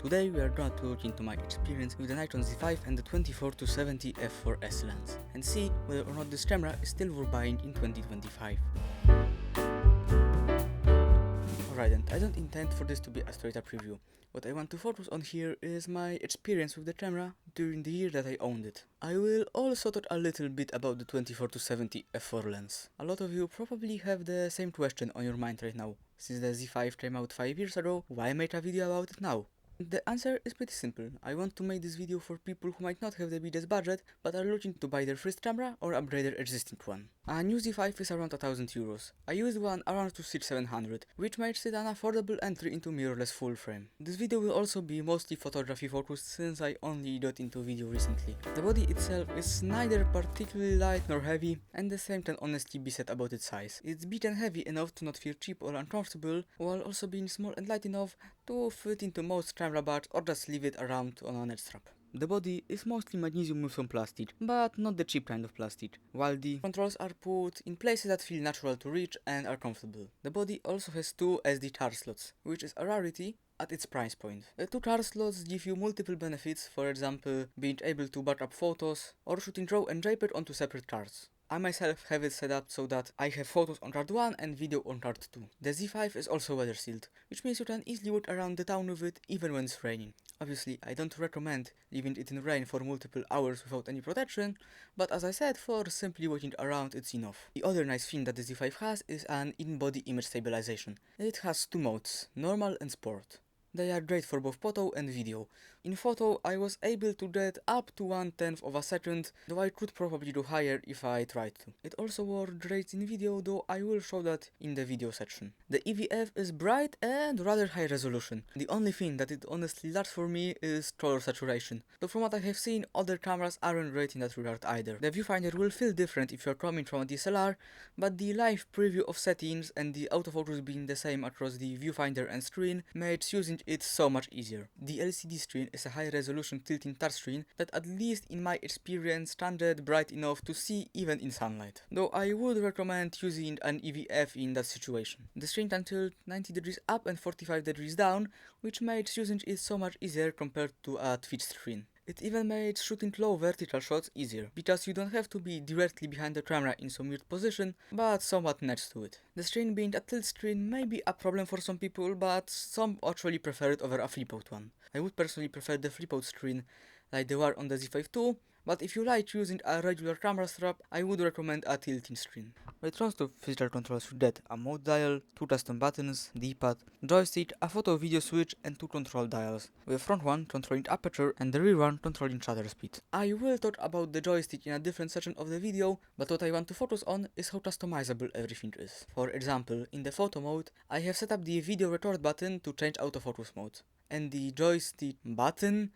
Today we are going to look into my experience with the Nikon Z5 and the 24-70 f4S lens and see whether or not this camera is still worth buying in 2025. Alright, and I don't intend for this to be a straight up review. What I want to focus on here is my experience with the camera during the year that I owned it. I will also talk a little bit about the 24-70 f4 lens. A lot of you probably have the same question on your mind right now. Since the Z5 came out 5 years ago, why make a video about it now? The answer is pretty simple. I want to make this video for people who might not have the biggest budget but are looking to buy their first camera or upgrade their existing one. A new Z5 is around 1000 euros. I used one around to 700, which makes it an affordable entry into mirrorless full frame. This video will also be mostly photography focused since I only got into video recently. The body itself is neither particularly light nor heavy, and the same can honestly be said about its size. It's big and heavy enough to not feel cheap or uncomfortable, while also being small and light enough to fit into most camera bags or just leave it around on a net strap. The body is mostly magnesium with some plastic, but not the cheap kind of plastic, while the controls are put in places that feel natural to reach and are comfortable. The body also has two SD card slots, which is a rarity at its price point. The two card slots give you multiple benefits, for example, being able to back up photos or shooting RAW and JPEG onto separate cards. I myself have it set up so that I have photos on card 1 and video on card 2. The Z5 is also weather sealed, which means you can easily walk around the town with it even when it's raining. Obviously, I don't recommend leaving it in rain for multiple hours without any protection, but as I said, for simply walking around it's enough. The other nice thing that the Z5 has is an in-body image stabilization. It has two modes, normal and sport. They are great for both photo and video. In photo, I was able to get up to 1/10 of a second, though I could probably do higher if I tried to. It also worked great in video, though I will show that in the video section. The EVF is bright and rather high resolution. The only thing that it honestly lacks for me is color saturation, though from what I have seen, other cameras aren't great in that regard either. The viewfinder will feel different if you're coming from a DSLR, but the live preview of settings and the autofocus being the same across the viewfinder and screen makes using it so much easier. The LCD screen is a high resolution tilting touchscreen that, at least in my experience, standard bright enough to see even in sunlight, though I would recommend using an EVF in that situation. The screen can tilt 90 degrees up and 45 degrees down, which makes using it so much easier compared to a fixed screen. It even made shooting low vertical shots easier, because you don't have to be directly behind the camera in some weird position, but somewhat next to it. The screen being a tilt screen may be a problem for some people, but some actually prefer it over a flip-out one. I would personally prefer the flip-out screen, like the one on the Z5 II, but if you like using a regular camera strap, I would recommend a tilting screen. When it comes to physical controls, you get a mode dial, two custom buttons, D-pad, joystick, a photo video switch and two control dials, with the front one controlling aperture and the rear one controlling shutter speed. I will talk about the joystick in a different section of the video, but what I want to focus on is how customizable everything is. For example, in the photo mode, I have set up the video record button to change autofocus mode, and the joystick button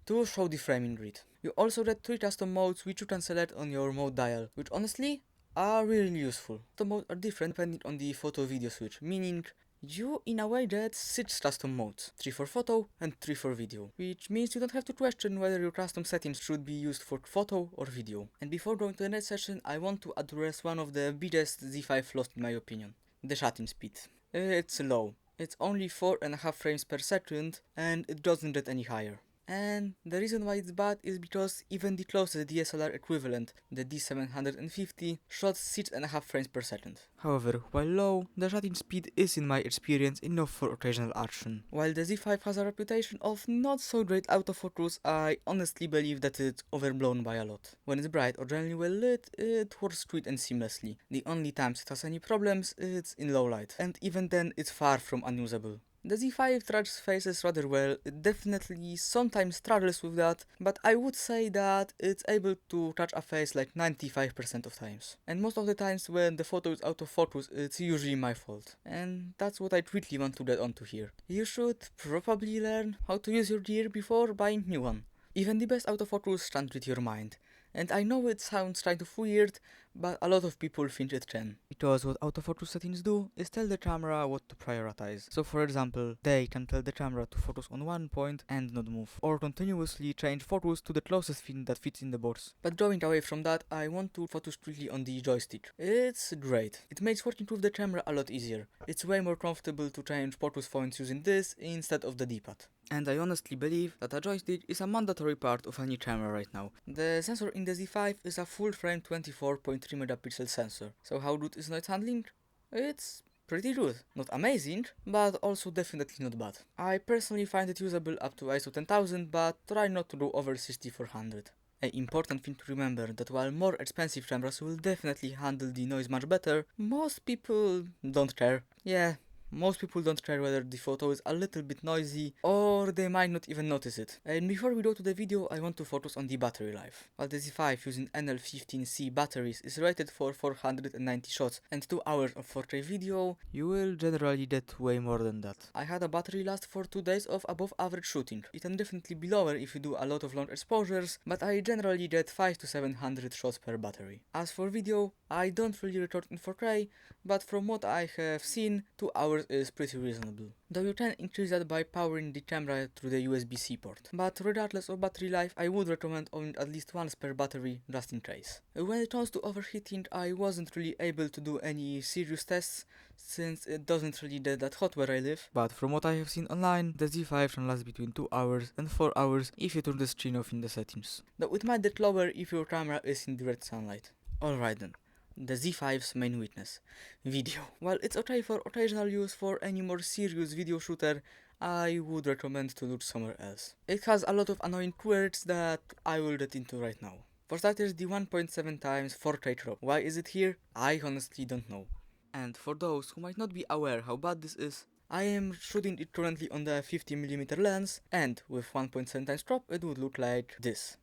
to show the framing grid. You also get 3 custom modes which you can select on your mode dial, which honestly are really useful. The modes are different depending on the photo video switch, meaning you in a way get 6 custom modes, 3 for photo and 3 for video, which means you don't have to question whether your custom settings should be used for photo or video. And before going to the next session, I want to address one of the biggest Z5 flaws in my opinion, the shutter speed. It's low. It's only 4.5 frames per second and it doesn't get any higher. And the reason why it's bad is because even the closest DSLR equivalent, the D750, shot 6.5 frames per second. However, while low, the shutter speed is in my experience enough for occasional action. While the Z5 has a reputation of not so great autofocus, I honestly believe that it's overblown by a lot. When it's bright or generally well lit, it works quick and seamlessly. The only times it has any problems, it's in low light, and even then it's far from unusable. The Z5 tracks faces rather well. It definitely sometimes struggles with that, but I would say that it's able to catch a face like 95% of times. And most of the times when the photo is out of focus, it's usually my fault. And that's what I quickly want to get onto here. You should probably learn how to use your gear before buying new one. Even the best autofocus can't read your mind. And I know it sounds kind of weird, but a lot of people think it can. Because what autofocus settings do is tell the camera what to prioritize. So for example, they can tell the camera to focus on one point and not move, or continuously change focus to the closest thing that fits in the box. But going away from that, I want to focus strictly on the joystick. It's great. It makes working with the camera a lot easier. It's way more comfortable to change focus points using this instead of the D-pad. And I honestly believe that a joystick is a mandatory part of any camera right now. The sensor in the Z5 is a full-frame 24.3 megapixel sensor. So how good is noise handling? It's pretty good. Not amazing, but also definitely not bad. I personally find it usable up to ISO 10000, but try not to go over 6400. An important thing to remember that while more expensive cameras will definitely handle the noise much better, most people don't care. Yeah, most people don't care whether the photo is a little bit noisy, or they might not even notice it. And before we go to the video, I want to focus on the battery life. While the Z5 using NL15C batteries is rated for 490 shots and 2 hours of 4K video, you will generally get way more than that. I had a battery last for 2 days of above average shooting. It can definitely be lower if you do a lot of long exposures, but I generally get 5 to 700 shots per battery. As for video, I don't really record in 4K, but from what I have seen, 2 hours is pretty reasonable. Though you can increase that by powering the camera through the USB-C port. But regardless of battery life, I would recommend owning at least one spare battery just in case. When it comes to overheating, I wasn't really able to do any serious tests since it doesn't really get that hot where I live. But from what I have seen online, the Z5 can last between 2 hours and 4 hours if you turn the screen off in the settings. Though it might get lower if your camera is in direct sunlight. Alright then. The Z5's main weakness, video. While it's okay for occasional use, for any more serious video shooter, I would recommend to look somewhere else. It has a lot of annoying quirks that I will get into right now. For starters, the 1.7 times 4K crop. Why is it here? I honestly don't know. And for those who might not be aware how bad this is, I am shooting it currently on the 50mm lens, and with 1.7 times crop it would look like this.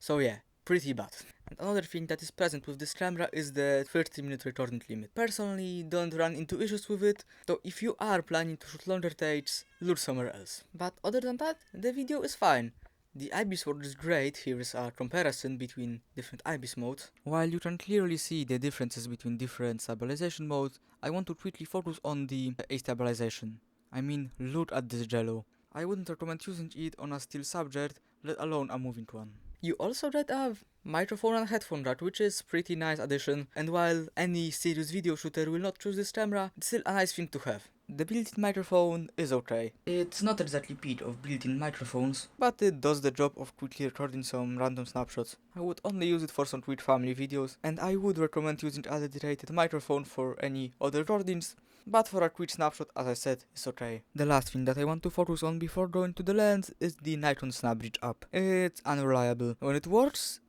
So yeah, pretty bad. And another thing that is present with this camera is the 30-minute recording limit. Personally, don't run into issues with it, though if you are planning to shoot longer takes, look somewhere else. But other than that, the video is fine. The IBIS work is great. Here is a comparison between different IBIS modes. While you can clearly see the differences between different stabilization modes, I want to quickly focus on the A-stabilization. I mean, look at this jello. I wouldn't recommend using it on a still subject, let alone a moving one. You also get a microphone and headphone jack, which is pretty nice addition, and while any serious video shooter will not choose this camera, it's still a nice thing to have. The built-in microphone is okay. It's not exactly peak of built-in microphones, but it does the job of quickly recording some random snapshots. I would only use it for some quick family videos, and I would recommend using a dedicated microphone for any other recordings, but for a quick snapshot, as I said, it's okay. The last thing that I want to focus on before going to the lens is the Nikon Snapbridge app. It's unreliable. When it works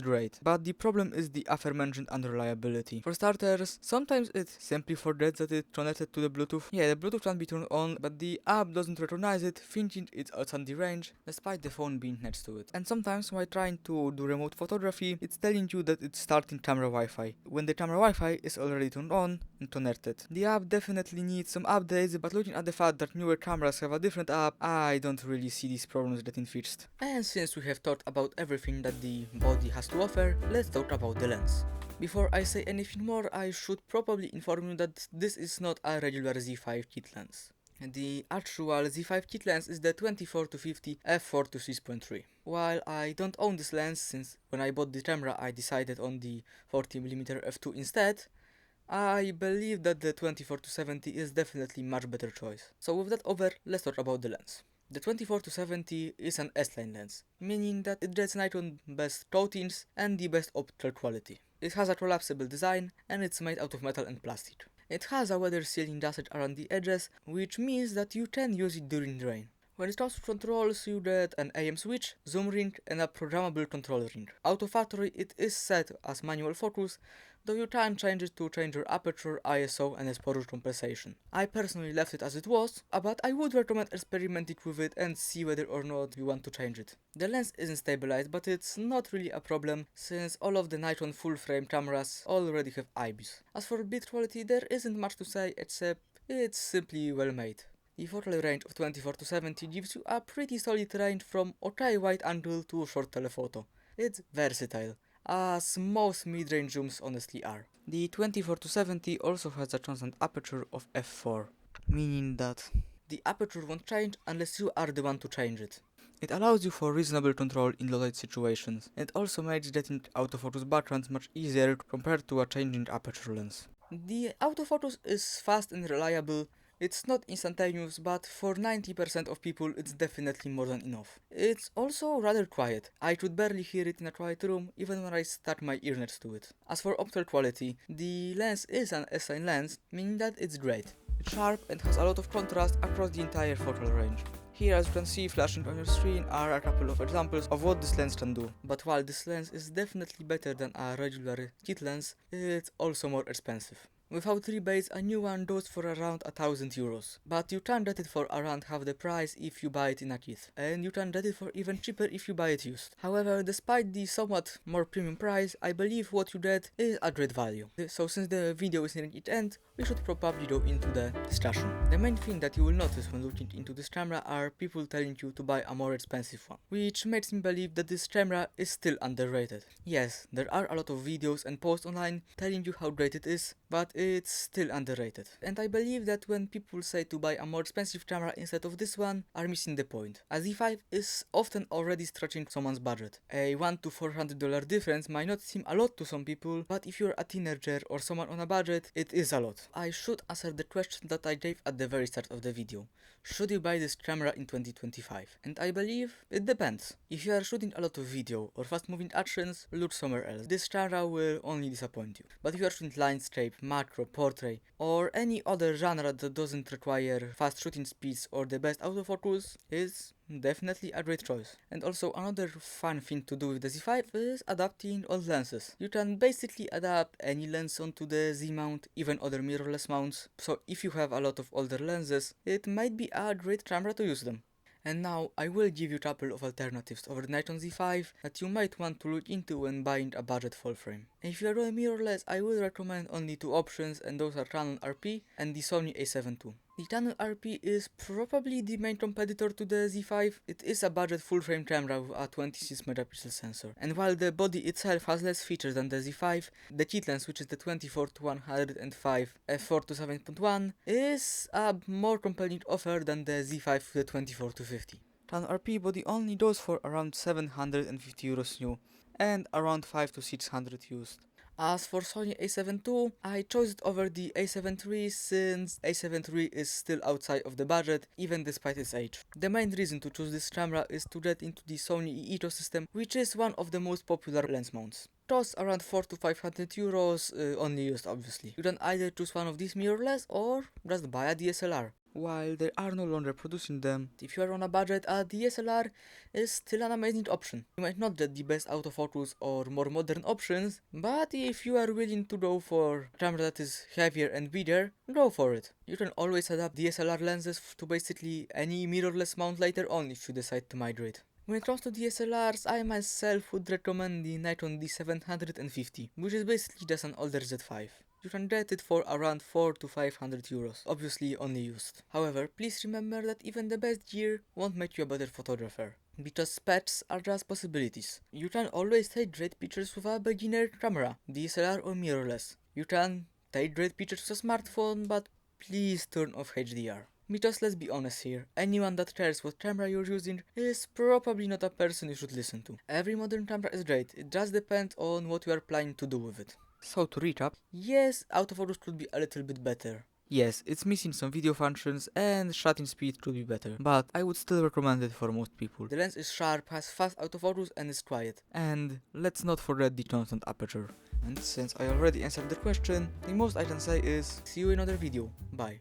great, but the problem is the aforementioned unreliability. For starters, sometimes it simply forgets that it's connected to the Bluetooth. Yeah, the Bluetooth can be turned on, but the app doesn't recognize it, thinking it's outside the range, despite the phone being next to it. And sometimes while trying to do remote photography, it's telling you that it's starting camera Wi-Fi, when the camera Wi-Fi is already turned on and connected. The app definitely needs some updates, but looking at the fact that newer cameras have a different app, I don't really see these problems getting fixed. And since we have talked about everything that the body has to offer, let's talk about the lens. Before I say anything more, I should probably inform you that this is not a regular Z5 kit lens. The actual Z5 kit lens is the 24-50 f4-6.3. While I don't own this lens, since when I bought the camera I decided on the 40mm f2 instead, I believe that the 24-70 is definitely much better choice. So with that over, let's talk about the lens. The 24-70 is an S-line lens, meaning that it gets Nikon best coatings and the best optical quality. It has a collapsible design and it's made out of metal and plastic. It has a weather sealing dusted around the edges, which means that you can use it during the rain. When it comes to controls, you get an AM switch, zoom ring, and a programmable control ring. Out of factory, it is set as manual focus, though you can change it to change your aperture, ISO, and exposure compensation. I personally left it as it was, but I would recommend experimenting with it and see whether or not you want to change it. The lens isn't stabilized, but it's not really a problem, since all of the Nikon full-frame cameras already have IBIS. As for bit quality, there isn't much to say, except it's simply well made. The focal range of 24-70 gives you a pretty solid range from okay wide angle to short telephoto. It's versatile. as most mid-range zooms honestly are. The 24-70 also has a constant aperture of f4, meaning that the aperture won't change unless you are the one to change it. It allows you for reasonable control in low light situations, and also makes getting autofocus backgrounds much easier compared to a changing aperture lens. The autofocus is fast and reliable. It's not instantaneous, but for 90% of people it's definitely more than enough. It's also rather quiet. I could barely hear it in a quiet room even when I stuck my ear next to it. As for optical quality, the lens is an S-line lens, meaning that it's great. It's sharp and has a lot of contrast across the entire focal range. Here, as you can see flashing on your screen, are a couple of examples of what this lens can do. But while this lens is definitely better than a regular kit lens, it's also more expensive. Without rebates, a new one goes for around €1,000, but you can get it for around half the price if you buy it in a kit, and you can get it for even cheaper if you buy it used. However, despite the somewhat more premium price, I believe what you get is a great value. So since the video is nearing its end, we should probably go into the discussion. The main thing that you will notice when looking into this camera are people telling you to buy a more expensive one, which makes me believe that this camera is still underrated. Yes, there are a lot of videos and posts online telling you how great it is, but it's still underrated. And I believe that when people say to buy a more expensive camera instead of this one, are missing the point. A Z5 is often already stretching someone's budget. A $100 to $400 difference might not seem a lot to some people, but if you're a teenager or someone on a budget, it is a lot. I should answer the question that I gave at the very start of the video. Should you buy this camera in 2025? And I believe it depends. If you are shooting a lot of video or fast moving actions, look somewhere else. This camera will only disappoint you. But if you are shooting landscape, macro, portrait, or any other genre that doesn't require fast shooting speeds or the best autofocus, it's definitely a great choice. And also another fun thing to do with the Z5 is adapting old lenses. You can basically adapt any lens onto the Z mount, even other mirrorless mounts. So if you have a lot of older lenses, it might be a great camera to use them. And now I will give you a couple of alternatives over the Nikon Z5 that you might want to look into when buying a budget full frame. And if you are doing mirrorless, I will recommend only two options, and those are Canon RP and the Sony A7 II. The Canon RP is probably the main competitor to the Z5. It is a budget full frame camera with a 26 megapixel sensor. And while the body itself has less features than the Z5, the kit lens, which is the 24-105 f4 to 7.1, is a more compelling offer than the Z5 with the 24-50. Canon RP body only goes for around €750 new and around 500 to 600 used. As for Sony A7 II, I chose it over the A7 III since A7 III is still outside of the budget, even despite its age. The main reason to choose this camera is to get into the Sony ecosystem, which is one of the most popular lens mounts. Costs around €400 to €500, only used obviously. You can either choose one of these mirrorless or just buy a DSLR. While they are no longer producing them, if you are on a budget, a DSLR is still an amazing option. You might not get the best autofocus or more modern options, but if you are willing to go for a camera that is heavier and bigger, go for it. You can always adapt DSLR lenses to basically any mirrorless mount later on if you decide to migrate. When it comes to DSLRs, I myself would recommend the Nikon D750, which is basically just an older Z5. You can get it for around €400 to €500, obviously only used. However, please remember that even the best gear won't make you a better photographer, because specs are just possibilities. You can always take great pictures with a beginner camera, DSLR or mirrorless. You can take great pictures with a smartphone, but please turn off HDR. Because let's be honest here, anyone that cares what camera you're using is probably not a person you should listen to. Every modern camera is great, it just depends on what you are planning to do with it. So to recap, yes, autofocus could be a little bit better. Yes, it's missing some video functions and shutter speed could be better, but I would still recommend it for most people. The lens is sharp, has fast autofocus and is quiet. And let's not forget the constant aperture. And since I already answered the question, the most I can say is see you in another video. Bye.